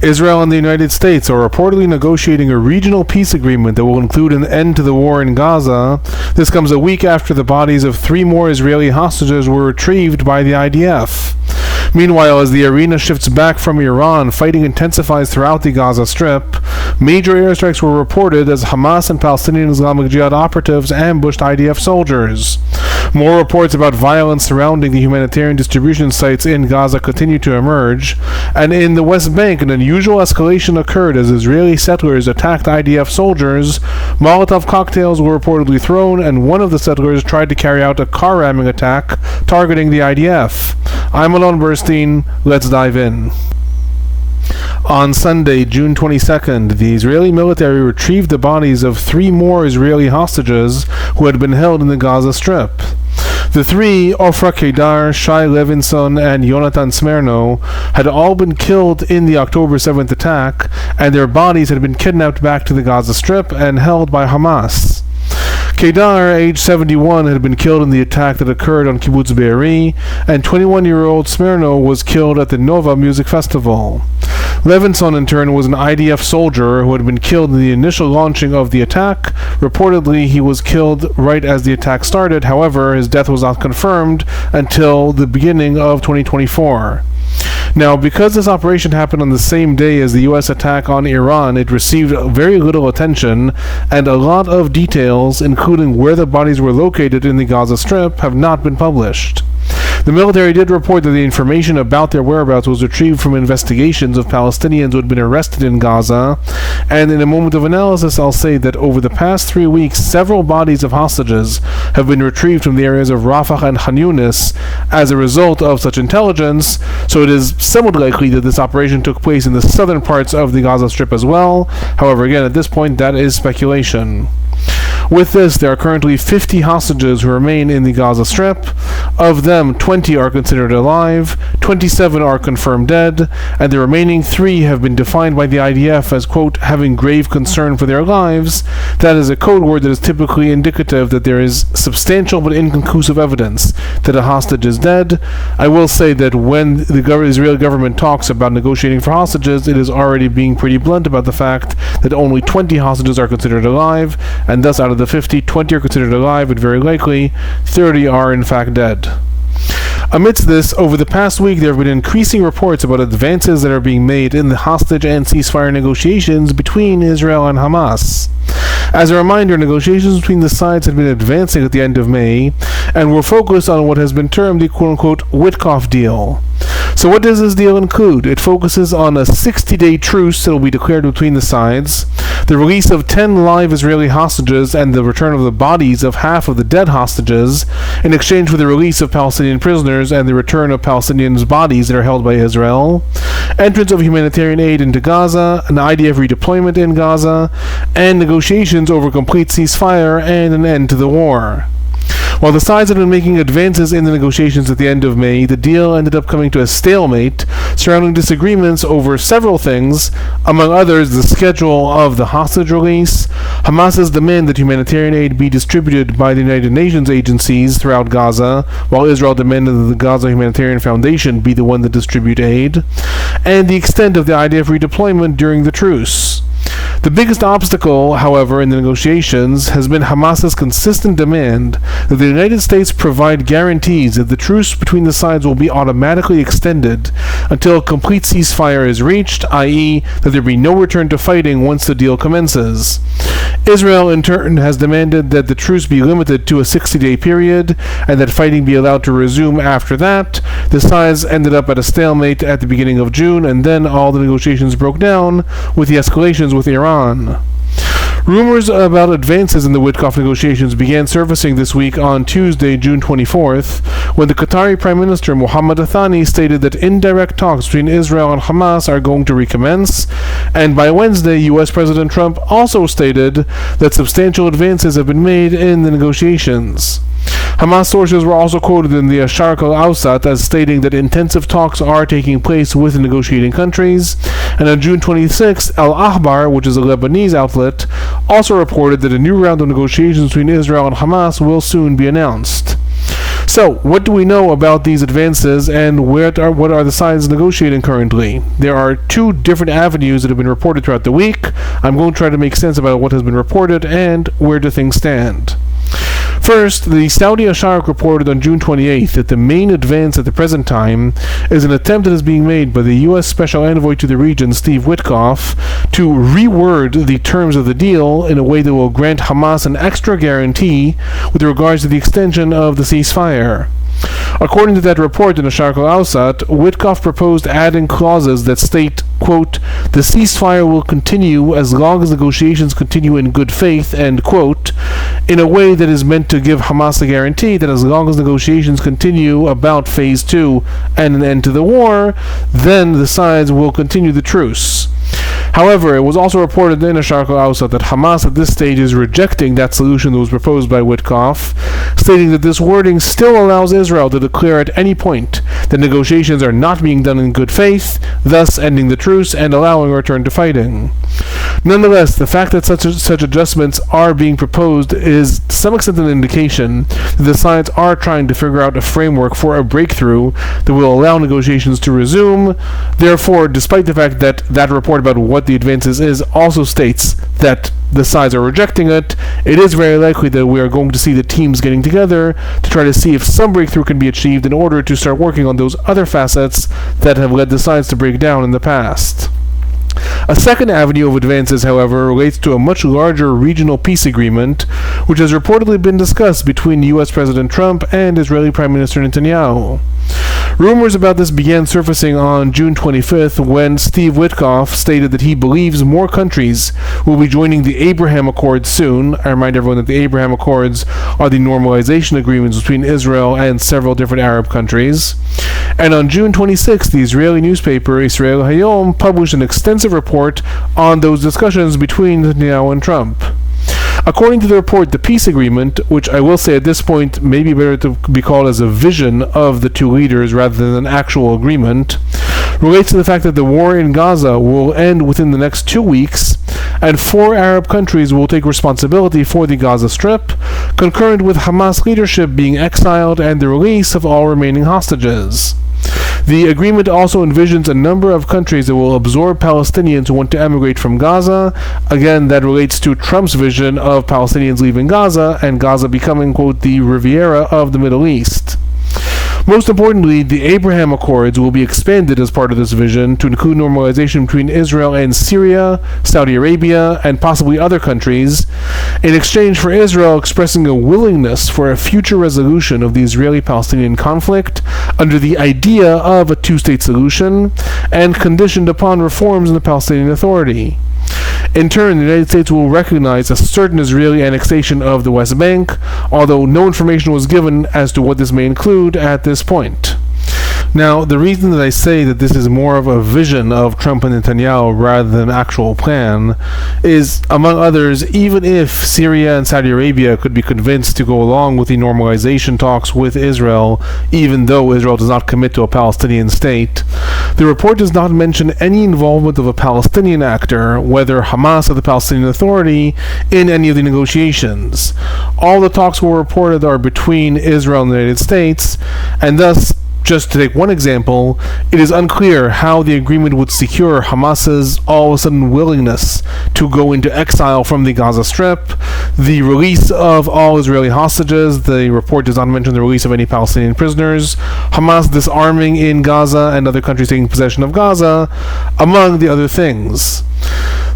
Israel and the United States are reportedly negotiating a regional peace agreement that will include an end to the war in Gaza. This comes a week after the bodies of 3 more Israeli hostages were retrieved by the IDF. Meanwhile, as the arena shifts back from Iran, fighting intensifies throughout the Gaza Strip. Major airstrikes were reported as Hamas and Palestinian Islamic Jihad operatives ambushed IDF soldiers. More reports about violence surrounding the humanitarian distribution sites in Gaza continue to emerge, and in the West Bank an unusual escalation occurred as Israeli settlers attacked IDF soldiers. Molotov cocktails were reportedly thrown, and one of the settlers tried to carry out a car ramming attack targeting the IDF. I'm Alon Burstein. Let's dive in. On Sunday, June 22nd, the Israeli military retrieved the bodies of 3 more Israeli hostages who had been held in the Gaza Strip. The 3, Ofra Kedar, Shai Levinson, and Yonatan Smerno, had all been killed in the October 7th attack, and their bodies had been kidnapped back to the Gaza Strip and held by Hamas. Kedar, age 71, had been killed in the attack that occurred on Kibbutz Be'eri, and 21-year-old Smerno was killed at the Nova Music Festival. Levinson, in turn, was an IDF soldier who had been killed in the initial launching of the attack. Reportedly, he was killed right as the attack started. However, his death was not confirmed until the beginning of 2024. Now, because this operation happened on the same day as the U.S. attack on Iran, it received very little attention, and a lot of details, including where the bodies were located in the Gaza Strip, have not been published. The military did report that the information about their whereabouts was retrieved from investigations of Palestinians who had been arrested in Gaza, and in a moment of analysis I'll say that over the past 3 weeks several bodies of hostages have been retrieved from the areas of Rafah and Khan Yunis as a result of such intelligence, so it is somewhat likely that this operation took place in the southern parts of the Gaza Strip as well. However, again, at this point that is speculation. With this, there are currently 50 hostages who remain in the Gaza Strip. Of them, 20 are considered alive, 27 are confirmed dead, and the remaining 3 have been defined by the IDF as, quote, having grave concern for their lives. That is a code word that is typically indicative that there is substantial but inconclusive evidence that a hostage is dead. I will say that when the Israeli government talks about negotiating for hostages, it is already being pretty blunt about the fact that only 20 hostages are considered alive, and thus out of the 50, 20 are considered alive, but very likely 30 are in fact dead. Amidst this, over the past week there have been increasing reports about advances that are being made in the hostage and ceasefire negotiations between Israel and Hamas. As a reminder, negotiations between the sides had been advancing at the end of May, and were focused on what has been termed the quote-unquote Witkoff deal. So what does this deal include? It focuses on a 60-day truce that will be declared between the sides, the release of 10 live Israeli hostages and the return of the bodies of half of the dead hostages in exchange for the release of Palestinian prisoners and the return of Palestinians' bodies that are held by Israel, entrance of humanitarian aid into Gaza, an IDF redeployment in Gaza, and negotiations over complete ceasefire and an end to the war. While the sides had been making advances in the negotiations at the end of May, the deal ended up coming to a stalemate surrounding disagreements over several things, among others the schedule of the hostage release, Hamas's demand that humanitarian aid be distributed by the United Nations agencies throughout Gaza, while Israel demanded that the Gaza Humanitarian Foundation be the one that distribute aid, and the extent of the IDF redeployment during the truce. The biggest obstacle, however, in the negotiations has been Hamas's consistent demand that the United States provide guarantees that the truce between the sides will be automatically extended until a complete ceasefire is reached, i.e., that there be no return to fighting once the deal commences. Israel, in turn, has demanded that the truce be limited to a 60-day period and that fighting be allowed to resume after that. The sides ended up at a stalemate at the beginning of June, and then all the negotiations broke down with the escalations with Iran. Rumors about advances in the Witkoff negotiations began surfacing this week on Tuesday, June 24th, when the Qatari Prime Minister Mohammed Athani stated that indirect talks between Israel and Hamas are going to recommence, and by Wednesday, U.S. President Trump also stated that substantial advances have been made in the negotiations. Hamas sources were also quoted in the Sharq al-Awsat as stating that intensive talks are taking place with the negotiating countries, and on June 26, Al-Ahbar, which is a Lebanese outlet, also reported that a new round of negotiations between Israel and Hamas will soon be announced. So, what do we know about these advances, and what are the sides negotiating currently? There are two different avenues that have been reported throughout the week. I'm going to try to make sense about what has been reported and where do things stand. First, the Saudi Asharq reported on June 28th that the main advance at the present time is an attempt that is being made by the U.S. Special Envoy to the region, Steve Witkoff, to reword the terms of the deal in a way that will grant Hamas an extra guarantee with regards to the extension of the ceasefire. According to that report in the Sharq al-Awsat, Witkoff proposed adding clauses that state, quote, "The ceasefire will continue as long as negotiations continue in good faith," end quote, in a way that is meant to give Hamas a guarantee that as long as negotiations continue about Phase 2 and an end to the war, then the sides will continue the truce. However, it was also reported in the Sharq al-Awsat that Hamas at this stage is rejecting that solution that was proposed by Witkoff, stating that this wording still allows Israel to declare at any point that negotiations are not being done in good faith, thus ending the truce and allowing a return to fighting. Nonetheless, the fact that such adjustments are being proposed is to some extent an indication that the sides are trying to figure out a framework for a breakthrough that will allow negotiations to resume. Therefore, despite the fact that that report about what the advances is also states that the sides are rejecting it, it is very likely that we are going to see the teams getting together to try to see if some breakthrough can be achieved in order to start working on those other facets that have led the sides to break down in the past. A second avenue of advances, however, relates to a much larger regional peace agreement, which has reportedly been discussed between U.S. President Trump and Israeli Prime Minister Netanyahu. Rumors about this began surfacing on June 25th when Steve Witkoff stated that he believes more countries will be joining the Abraham Accords soon. I remind everyone that the Abraham Accords are the normalization agreements between Israel and several different Arab countries. And on June 26th, the Israeli newspaper Israel-Hayom published an extensive report on those discussions between Netanyahu and Trump. According to the report, the peace agreement, which I will say at this point may be better to be called as a vision of the two leaders rather than an actual agreement, relates to the fact that the war in Gaza will end within the next 2 weeks, and 4 Arab countries will take responsibility for the Gaza Strip, concurrent with Hamas leadership being exiled and the release of all remaining hostages. The agreement also envisions a number of countries that will absorb Palestinians who want to emigrate from Gaza. Again, that relates to Trump's vision of Palestinians leaving Gaza and Gaza becoming, quote, the Riviera of the Middle East. Most importantly, the Abraham Accords will be expanded as part of this vision to include normalization between Israel and Syria, Saudi Arabia, and possibly other countries, in exchange for Israel expressing a willingness for a future resolution of the Israeli-Palestinian conflict under the idea of a two-state solution and conditioned upon reforms in the Palestinian Authority. In turn, the United States will recognize a certain Israeli annexation of the West Bank, although no information was given as to what this may include at this point. Now, the reason that I say that this is more of a vision of Trump and Netanyahu rather than an actual plan is, among others, even if Syria and Saudi Arabia could be convinced to go along with the normalization talks with Israel, even though Israel does not commit to a Palestinian state, the report does not mention any involvement of a Palestinian actor, whether Hamas or the Palestinian Authority, in any of the negotiations. All the talks were reported are between Israel and the United States, and thus, just to take one example, it is unclear how the agreement would secure Hamas's all-of-a-sudden willingness to go into exile from the Gaza Strip, the release of all Israeli hostages. The report does not mention the release of any Palestinian prisoners, Hamas disarming in Gaza and other countries taking possession of Gaza, among the other things.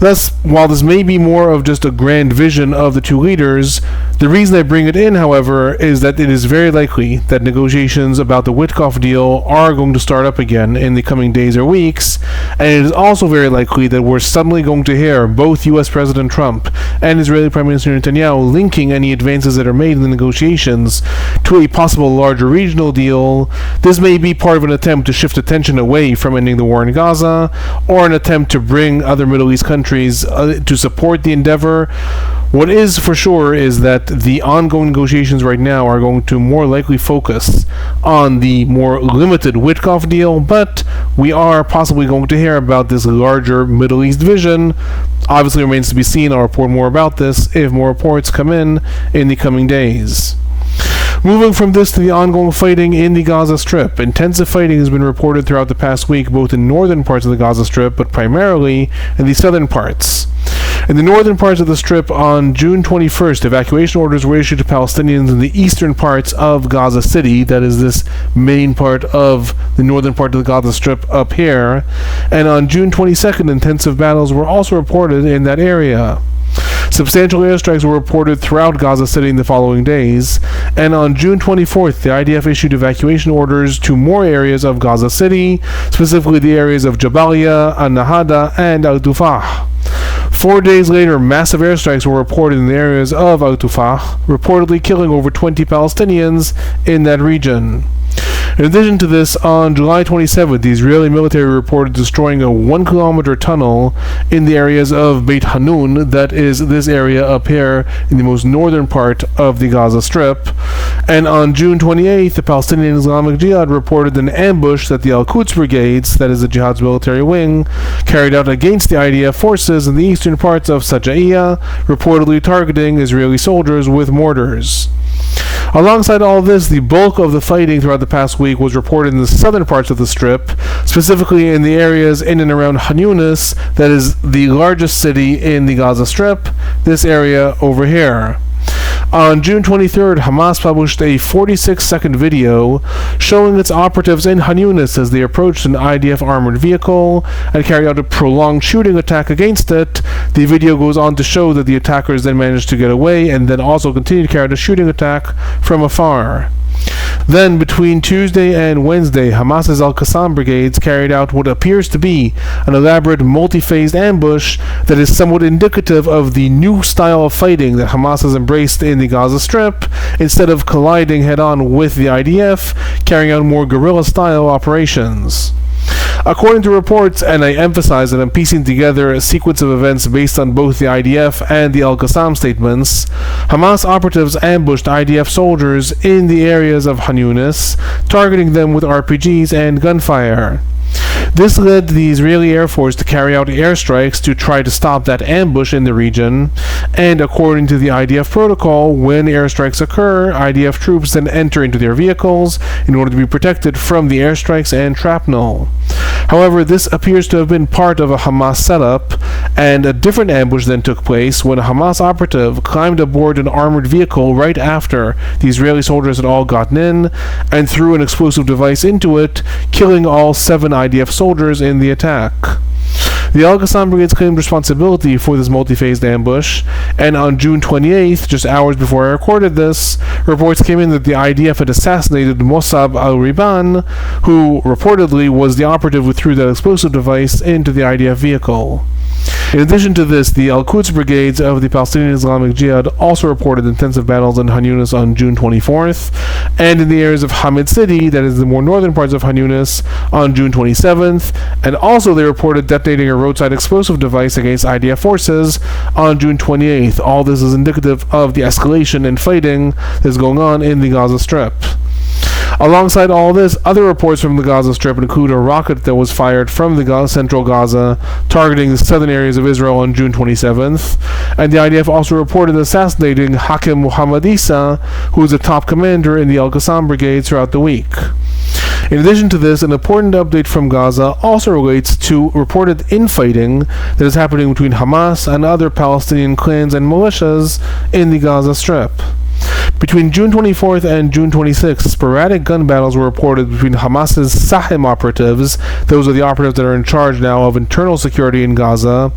Thus, while this may be more of just a grand vision of the two leaders, the reason I bring it in, however, is that it is very likely that negotiations about the Witkoff deal are going to start up again in the coming days or weeks, and it is also very likely that we're suddenly going to hear both U.S. President Trump and Israeli Prime Minister Netanyahu linking any advances that are made in the negotiations to a possible larger regional deal. This may be part of an attempt to shift attention away from ending the war in Gaza, or an attempt to bring other Middle East countries to support the endeavor. What is for sure is that the ongoing negotiations right now are going to more likely focus on the more limited Witkoff deal, but we are possibly going to hear about this larger Middle East vision. Obviously, it remains to be seen. I'll report more about this if more reports come in the coming days. Moving from this to the ongoing fighting in the Gaza Strip. Intensive fighting has been reported throughout the past week, both in northern parts of the Gaza Strip, but primarily in the southern parts. In the northern parts of the Strip, on June 21st, evacuation orders were issued to Palestinians in the eastern parts of Gaza City, that is this main part of the northern part of the Gaza Strip up here, and on June 22nd, intensive battles were also reported in that area. Substantial airstrikes were reported throughout Gaza City in the following days, and on June 24th, the IDF issued evacuation orders to more areas of Gaza City, specifically the areas of Jabalia, Al-Nahada, and Al-Tufah. 4 days later, massive airstrikes were reported in the areas of Al-Tufah, reportedly killing over 20 Palestinians in that region. In addition to this, on July 27th, the Israeli military reported destroying a 1-kilometer tunnel in the areas of Beit Hanun, that is this area up here in the most northern part of the Gaza Strip. And on June 28th, the Palestinian Islamic Jihad reported an ambush that the Al-Quds brigades, that is the Jihad's military wing, carried out against the IDF forces in the eastern parts of Sajaiya, reportedly targeting Israeli soldiers with mortars. Alongside all this, the bulk of the fighting throughout the past week was reported in the southern parts of the Strip, specifically in the areas in and around Khan Yunis, that is the largest city in the Gaza Strip, this area over here. On June 23rd, Hamas published a 46-second video showing its operatives in Khan Yunis as they approached an IDF armored vehicle and carried out a prolonged shooting attack against it. The video goes on to show that the attackers then managed to get away and then also continued to carry out a shooting attack from afar. Then, between Tuesday and Wednesday, Hamas's Al-Qassam brigades carried out what appears to be an elaborate multi-phased ambush that is somewhat indicative of the new style of fighting that Hamas has embraced in the Gaza Strip, instead of colliding head-on with the IDF, carrying out more guerrilla-style operations. According to reports, and I emphasize that I'm piecing together a sequence of events based on both the IDF and the Al-Qassam statements, Hamas operatives ambushed IDF soldiers in the areas of Khan Yunis, targeting them with RPGs and gunfire. This led the Israeli Air Force to carry out airstrikes to try to stop that ambush in the region, and according to the IDF protocol, when airstrikes occur, IDF troops then enter into their vehicles in order to be protected from the airstrikes and shrapnel. However, this appears to have been part of a Hamas setup, and a different ambush then took place when a Hamas operative climbed aboard an armored vehicle right after the Israeli soldiers had all gotten in, and threw an explosive device into it, killing all 7 IDF soldiers in the attack. The Al-Qassam brigades claimed responsibility for this multi-phased ambush, and on June 28th, just hours before I recorded this, reports came in that the IDF had assassinated Mossab al-Riban, who reportedly was the operative who threw that explosive device into the IDF vehicle. In addition to this, the Al-Quds brigades of the Palestinian Islamic Jihad also reported intensive battles in Khan Yunis on June 24th, and in the areas of Hamid City, that is the more northern parts of Khan Yunis, on June 27th, and also they reported detonating a roadside explosive device against IDF forces on June 28th. All this is indicative of the escalation and fighting that is going on in the Gaza Strip. Alongside all this, other reports from the Gaza Strip include a rocket that was fired from the central Gaza, targeting the southern areas of Israel on June 27th, and the IDF also reported assassinating Hakim Muhammad Isa, who is a top commander in the Al-Qassam brigade throughout the week. In addition to this, an important update from Gaza also relates to reported infighting that is happening between Hamas and other Palestinian clans and militias in the Gaza Strip. Between June 24th and June 26th, sporadic gun battles were reported between Hamas's Sahim operatives, those are the operatives that are in charge now of internal security in Gaza,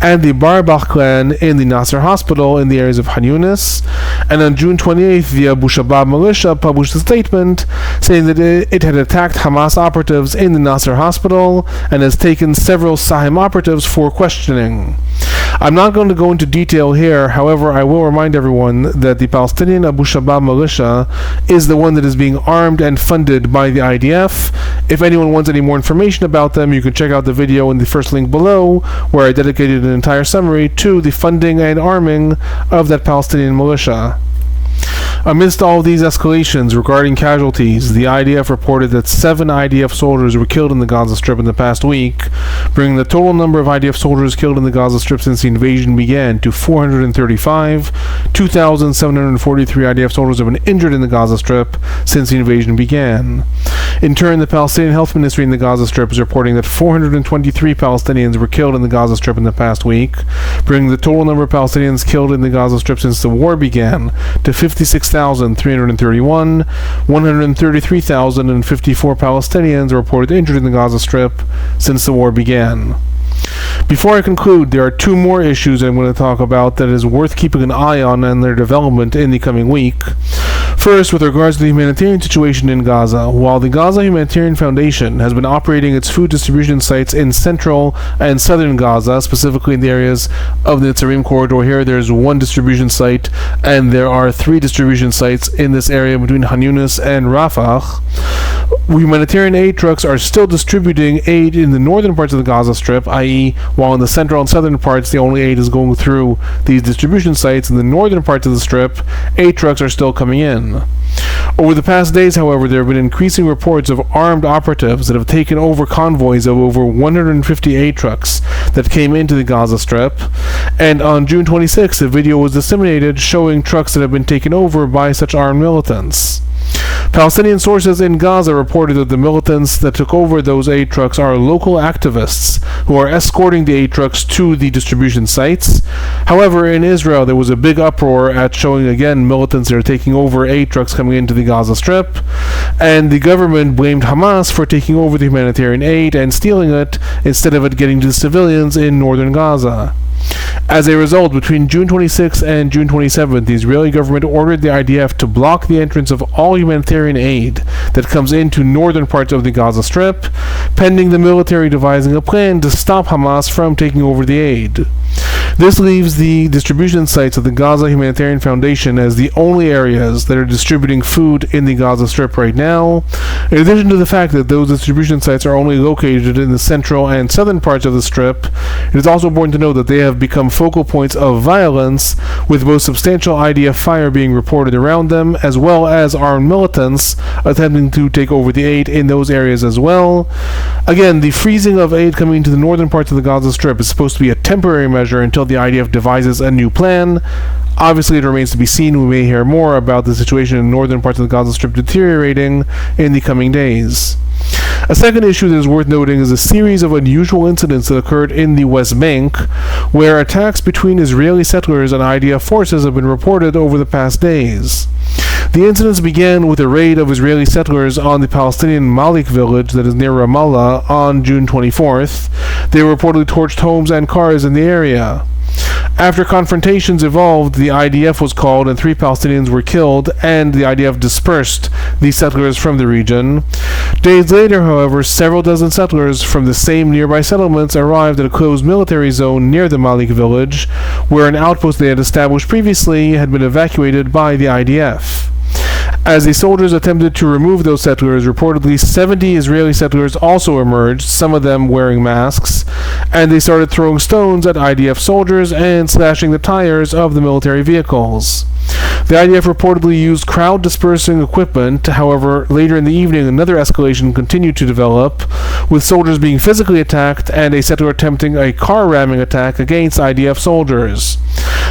and the Barbach clan in the Nasser hospital in the areas of Khan Yunis. And on June 28th, the Abu Shabab militia published a statement saying that it had attacked Hamas operatives in the Nasser hospital and has taken several Sahim operatives for questioning. I'm not going to go into detail here, however, I will remind everyone that the Palestinian Abu Shabab militia is the one that is being armed and funded by the IDF. If anyone wants any more information about them, you can check out the video in the first link below, where I dedicated an entire summary to the funding and arming of that Palestinian militia. Amidst all of these escalations regarding casualties, the IDF reported that 7 IDF soldiers were killed in the Gaza Strip in the past week, bringing the total number of IDF soldiers killed in the Gaza Strip since the invasion began to 435. 2,743 IDF soldiers have been injured in the Gaza Strip since the invasion began. In turn, the Palestinian Health Ministry in the Gaza Strip is reporting that 423 Palestinians were killed in the Gaza Strip in the past week, bringing the total number of Palestinians killed in the Gaza Strip since the war began to 56,331. 133,054 Palestinians are reported injured in the Gaza Strip since the war began. Before I conclude, there are 2 more issues I'm going to talk about that is worth keeping an eye on and their development in the coming week. First, with regards to the humanitarian situation in Gaza, while the Gaza Humanitarian Foundation has been operating its food distribution sites in central and southern Gaza, specifically in the areas of the Netzarim corridor here, there's 1 distribution site, and there are 3 distribution sites in this area between Han Yunis and Rafah. Humanitarian aid trucks are still distributing aid in the northern parts of the Gaza Strip, i.e., while in the central and southern parts the only aid is going through these distribution sites, in the northern parts of the Strip, aid trucks are still coming in. Over the past days, however, there have been increasing reports of armed operatives that have taken over convoys of over 150 aid trucks that came into the Gaza Strip, and on June 26th, a video was disseminated showing trucks that have been taken over by such armed militants. Palestinian sources in Gaza reported that the militants that took over those aid trucks are local activists who are escorting the aid trucks to the distribution sites. However, in Israel, there was a big uproar at showing again militants that are taking over aid trucks coming into the Gaza Strip, and the government blamed Hamas for taking over the humanitarian aid and stealing it instead of it getting to the civilians in northern Gaza. As a result, between June 26th and June 27th, the Israeli government ordered the IDF to block the entrance of all humanitarian aid that comes into northern parts of the Gaza Strip, pending the military devising a plan to stop Hamas from taking over the aid. This leaves the distribution sites of the Gaza Humanitarian Foundation as the only areas that are distributing food in the Gaza Strip right now, in addition to the fact that those distribution sites are only located in the central and southern parts of the Strip. It is also important to note that they have become focal points of violence, with both substantial IDF fire being reported around them, as well as armed militants attempting to take over the aid in those areas as well. Again, the freezing of aid coming to the northern parts of the Gaza Strip is supposed to be a temporary measure until the IDF devises a new plan. Obviously, it remains to be seen. We may hear more about the situation in the northern parts of the Gaza Strip deteriorating in the coming days. A second issue that is worth noting is a series of unusual incidents that occurred in the West Bank, where attacks between Israeli settlers and IDF forces have been reported over the past days. The incidents began with a raid of Israeli settlers on the Palestinian Malik village that is near Ramallah on June 24th. They reportedly torched homes and cars in the area. After confrontations evolved, the IDF was called and 3 Palestinians were killed, and the IDF dispersed the settlers from the region. Days later, however, several dozen settlers from the same nearby settlements arrived at a closed military zone near the Malik village, where an outpost they had established previously had been evacuated by the IDF. As the soldiers attempted to remove those settlers, reportedly 70 Israeli settlers also emerged, some of them wearing masks, and they started throwing stones at IDF soldiers and slashing the tires of the military vehicles. The IDF reportedly used crowd-dispersing equipment. However, later in the evening, another escalation continued to develop, with soldiers being physically attacked and a settler attempting a car ramming attack against IDF soldiers.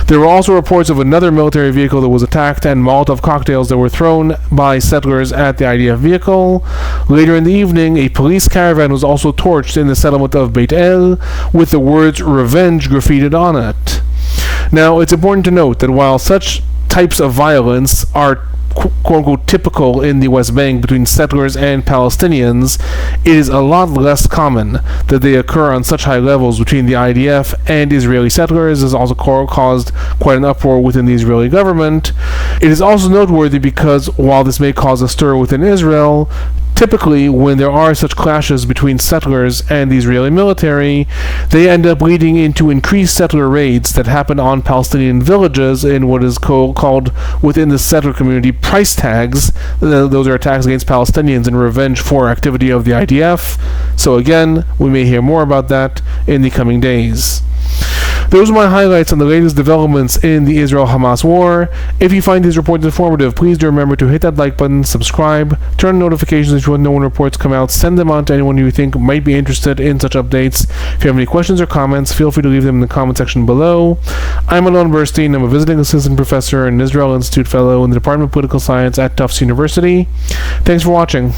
There were also reports of another military vehicle that was attacked and Molotov cocktails that were thrown by settlers at the IDF vehicle. Later in the evening, a police caravan was also torched in the settlement of Beit El, with the words "Revenge" graffitied on it. Now, it's important to note that while such types of violence are quote-unquote typical in the West Bank between settlers and Palestinians, it is a lot less common that they occur on such high levels between the IDF and Israeli settlers. This has also caused quite an uproar within the Israeli government. It is also noteworthy because while this may cause a stir within Israel, typically, when there are such clashes between settlers and the Israeli military, they end up leading into increased settler raids that happen on Palestinian villages in what is called within the settler community price tags. Those are attacks against Palestinians in revenge for activity of the IDF. So again, we may hear more about that in the coming days. Those are my highlights on the latest developments in the Israel-Hamas war. If you find these reports informative, please do remember to hit that like button, subscribe, turn on notifications if you want to know when reports come out, send them on to anyone you think might be interested in such updates. If you have any questions or comments, feel free to leave them in the comment section below. I'm Alon Burstein. I'm a visiting assistant professor and Israel Institute fellow in the Department of Political Science at Tufts University. Thanks for watching.